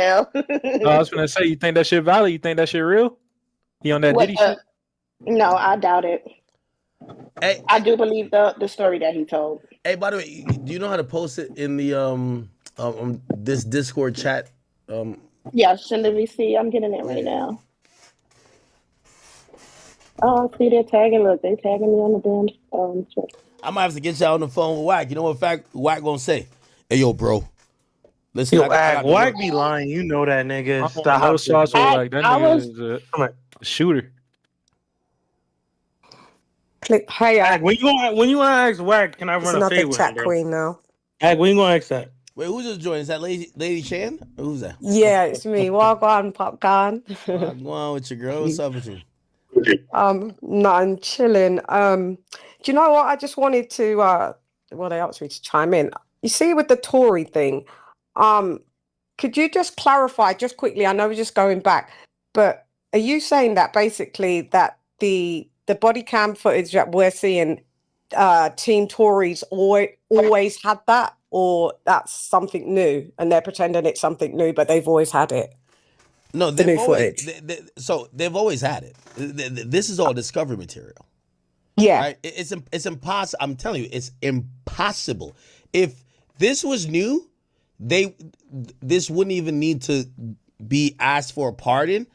I was gonna say, you think that shit valid? You think that shit real? He on that what? Diddy shit? No, I doubt it. Hey, I do believe the story that he told. hey, by the way, do you know how to post it in the this Discord chat? Yeah, send the VC. I'm getting it right Yeah. now. Oh, I see they're tagging. Look, they tagging me on the damn I might have to get y'all on the phone with Wack. You know what Wack gonna say? Hey, yo, bro. Listen, Yo, I got to Wack work. be lying. You know that nigga. No Stop. sauce. Like that I nigga was is a shooter. Click. Hey, When you gonna ask Wack, can I it's run a another fade with him, chat bro? queen now. When you gonna ask that? Wait, who just joined? Is that LadyChann? Or who's that? Yeah, it's me. Walk on, popcorn. What's going on with your girl? What's up with you? No, I'm chilling. Do you know what? I just wanted to well, they asked me to chime in. You see, with the Tory thing, could you just clarify just quickly? I know we're just going back, but are you saying that basically that the body cam footage that we're seeing, Team Tories always had that, or that's something new and they're pretending it's something new, but they've always had it? No, The they've new always footage. so they've always had it. This is all discovery material. Yeah. Right? It's impossible. I'm telling you, it's impossible. If this was new, this wouldn't even need to be asked for a pardon.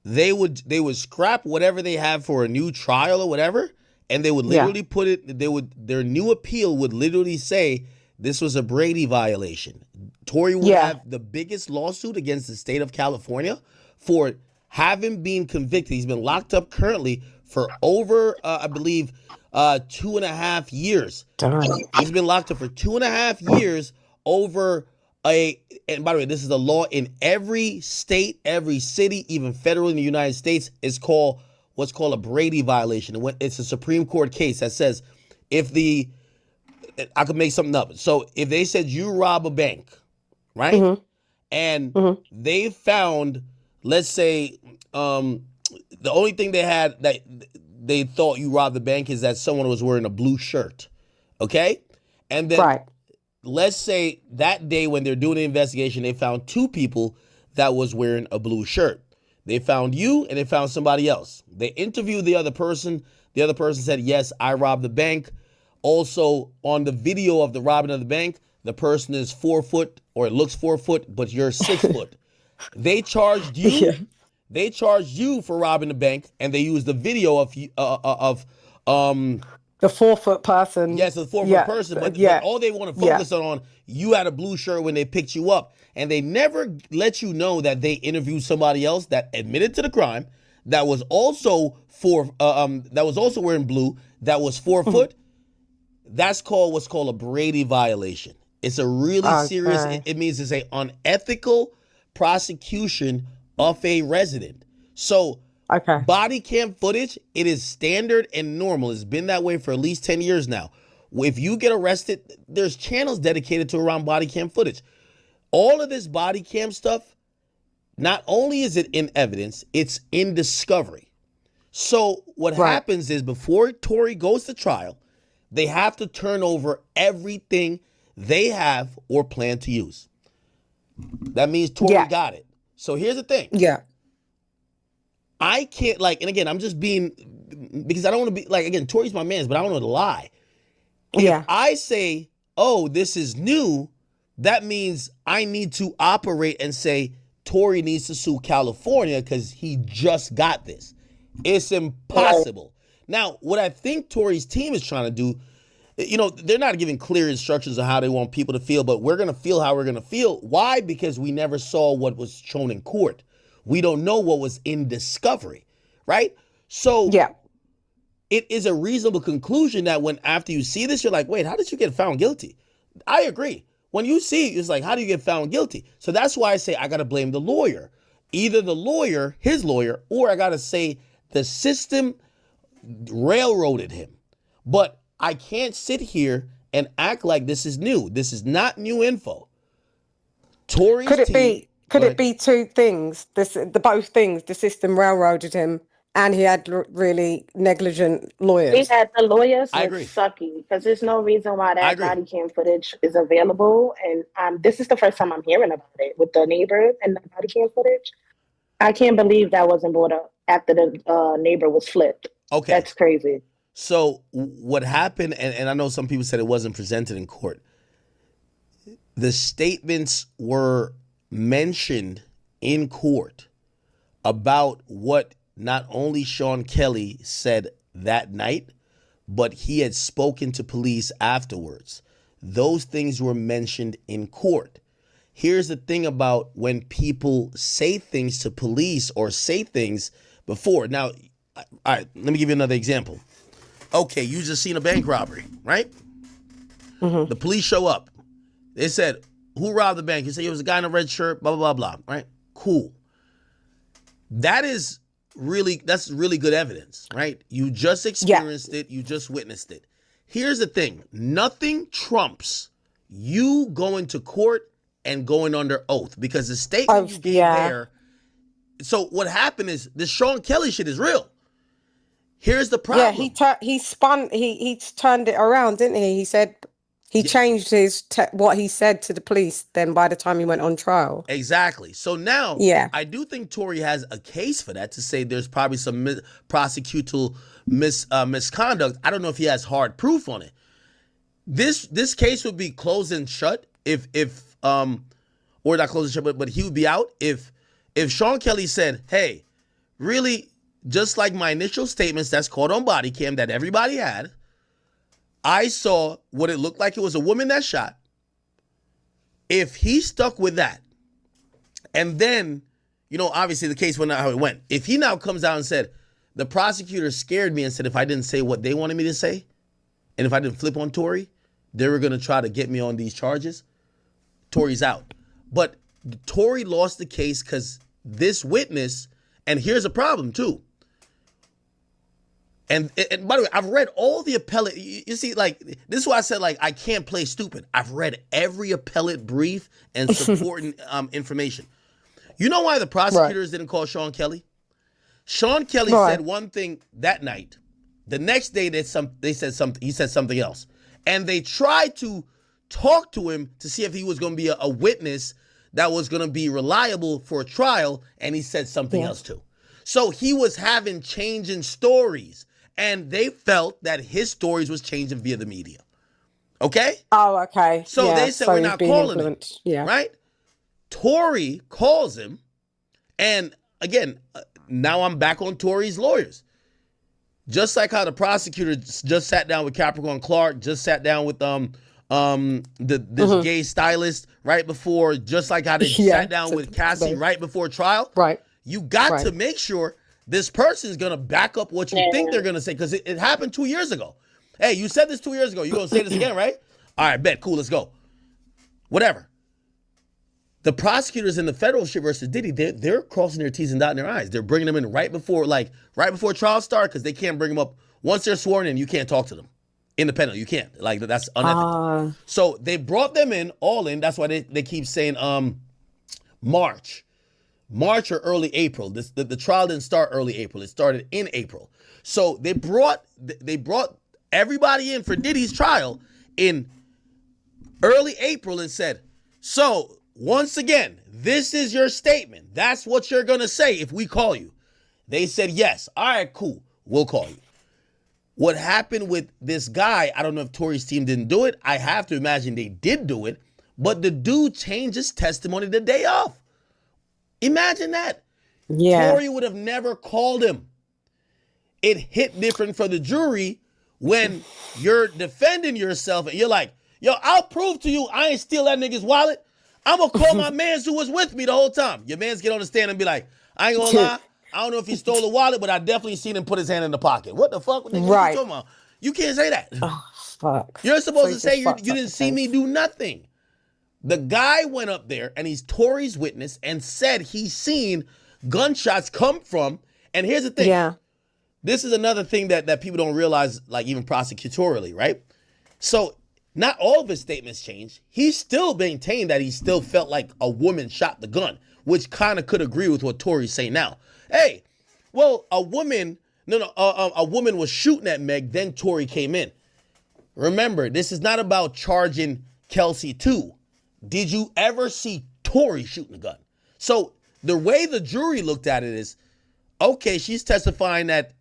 They would scrap whatever they have for a new trial or whatever, and they would literally put it. Their new appeal would literally say this was a Brady violation. Tory would have the biggest lawsuit against the state of California for having been convicted. He's been locked up currently for over, I believe, 2.5 years. Darn. He's been locked up for 2.5 years over and by the way, this is the law in every state, every city, even federal in the United States. It's called what's called a Brady violation. It's a Supreme Court case that says I could make something up. So if they said you rob a bank, right? Mm-hmm. And they found, let's say, the only thing they had that they thought you robbed the bank is that someone was wearing a blue shirt. Okay? And then let's say that day when they're doing the investigation, they found 2 people that was wearing a blue shirt. They found you and they found somebody else. They interviewed the other person. The other person said, yes, I robbed the bank. Also, on the video of the robbing of the bank, the person is 4 foot, or it looks 4 foot, but you're 6 foot. They charged you. Yeah. They charged you for robbing the bank, and they used the video of the 4 foot person. Yes, the 4 foot person. But all they want to focus on, you had a blue shirt when they picked you up, and they never let you know that they interviewed somebody else that admitted to the crime, that was also wearing blue, that was 4 foot. That's what's called a Brady violation. It's a really serious. It means it's an unethical prosecution of a resident. So body cam footage, it is standard and normal. It's been that way for at least 10 years now. If you get arrested, there's channels dedicated to around body cam footage. All of this body cam stuff, not only is it in evidence, it's in discovery. So what happens is before Tory goes to trial, they have to turn over everything they have or plan to use. That means Tory got it. So here's the thing. Yeah. I can't and again, I'm just being, because I don't want to be again, Tory's my man, but I don't want to lie. If I say, oh, this is new, that means I need to operate and say Tory needs to sue California because he just got this. It's impossible. Now, what I think Tory's team is trying to do, they're not giving clear instructions on how they want people to feel, but we're going to feel how we're going to feel. Why? Because we never saw what was shown in court. We don't know what was in discovery, right? So it is a reasonable conclusion that after you see this, you're like, wait, how did you get found guilty? I agree. When you see it, it's like, how do you get found guilty? So that's why I say I got to blame the lawyer. Either the lawyer, his lawyer, or I got to say the system railroaded him. But I can't sit here and act like this is new. This is not new info. Tory's Could it be 2 things? Both things. The system railroaded him, and he had really negligent He lawyers. had the lawyers I was agree. sucky because there's no reason why I that agree. body cam footage is available. And this is the first time I'm hearing about it with the neighbor and the body cam footage. I can't believe that wasn't brought up after the neighbor was flipped. Okay. That's crazy. So what happened, and I know some people said it wasn't presented in court. The statements were mentioned in court about what not only Sean Kelly said that night, but he had spoken to police afterwards. Those things were mentioned in court. Here's the thing about when people say things to police or say things before. Now, all right, let me give you another example. Okay, you just seen a bank robbery, right? Mm-hmm. The police show up. They said, who robbed the bank? You say it was a guy in a red shirt, blah, blah, blah, blah, right? Cool. That's really good evidence, right? You just experienced it. You just witnessed it. Here's the thing. Nothing trumps you going to court and going under oath because the statement you gave there. So what happened is this Sean Kelly shit is real. Here's the problem. Yeah, he turned it around, didn't he? He said he changed his what he said to the police then by the time he went on trial. Exactly. So now I do think Tory has a case for that to say there's probably some prosecutorial misconduct. I don't know if he has hard proof on it. This case would be closed and shut if or not closed and shut, but he would be out if Sean Kelly said, hey, really, just like my initial statements that's caught on body cam that everybody had, I saw what it looked like it was a woman that shot. If he stuck with that, and then, obviously the case went out how it went. If he now comes out and said, the prosecutor scared me and said if I didn't say what they wanted me to say, and if I didn't flip on Tory, they were going to try to get me on these charges, Tory's out. But Tory lost the case because this witness, and here's a problem too. And by the way, I've read all the appellate. You see, like, this is why I said, like, I can't play stupid. I've read every appellate brief and supporting information. You know why the prosecutors didn't call Sean Kelly? Sean Kelly said one thing that night. The next day, he said something else. And they tried to talk to him to see if he was going to be a witness that was going to be reliable for a trial, and he said something else too. So he was having changing stories. And they felt that his stories was changing via the media. Okay? Oh, okay. So they said, we're not calling him. Yeah. Right? Tory calls him. And again, now I'm back on Tory's lawyers. Just like how the prosecutor just sat down with Capricorn Clark, just sat down with this gay stylist right before, just like how they sat down with Cassie right before trial. Right. You got to make sure this person is going to back up what you think they're going to say, because it happened 2 years ago. Hey, you said this 2 years ago. You going to say this again, right? All right, bet. Cool, let's go. Whatever. The prosecutors in the federal shit versus Diddy, they're crossing their T's and dotting their I's. They're bringing them in right before trial start, because they can't bring them up. Once they're sworn in, you can't talk to them. Independently, you can't. Like, that's unethical. So they brought them in, all in. That's why they keep saying March or early April. The trial didn't start early April. It started in April. So they brought everybody in for Diddy's trial in early April and said, so once again, this is your statement. That's what you're going to say if we call you. They said, yes. All right, cool. We'll call you. What happened with this guy, I don't know if Tory's team didn't do it. I have to imagine they did do it. But the dude changed his testimony the day of. Imagine that. Yeah. Tory would have never called him. It hit different for the jury when you're defending yourself and you're like, yo, I'll prove to you I ain't steal that nigga's wallet. I'm going to call my mans who was with me the whole time. Your mans get on the stand and be like, I ain't going to lie. I don't know if he stole the wallet, but I definitely seen him put his hand in the pocket. What the fuck? What you talking about? You can't say that. Oh, fuck. You're supposed to say you didn't see me do nothing. The guy went up there, and he's Tory's witness, and said he's seen gunshots come from, and here's the thing. Yeah. This is another thing that people don't realize, like even prosecutorially, right? So not all of his statements changed. He still maintained that he still felt like a woman shot the gun, which kind of could agree with what Tory's saying now. Hey, Well, a woman was shooting at Meg, then Tory came in. Remember, this is not about charging Kelsey too. Did you ever see Tory shooting a gun? So the way the jury looked at it is, okay, she's testifying that,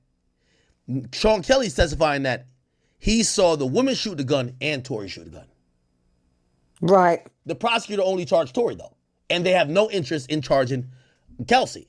Sean Kelly's testifying that he saw the woman shoot the gun and Tory shoot the gun. Right. The prosecutor only charged Tory though, and they have no interest in charging Kelsey.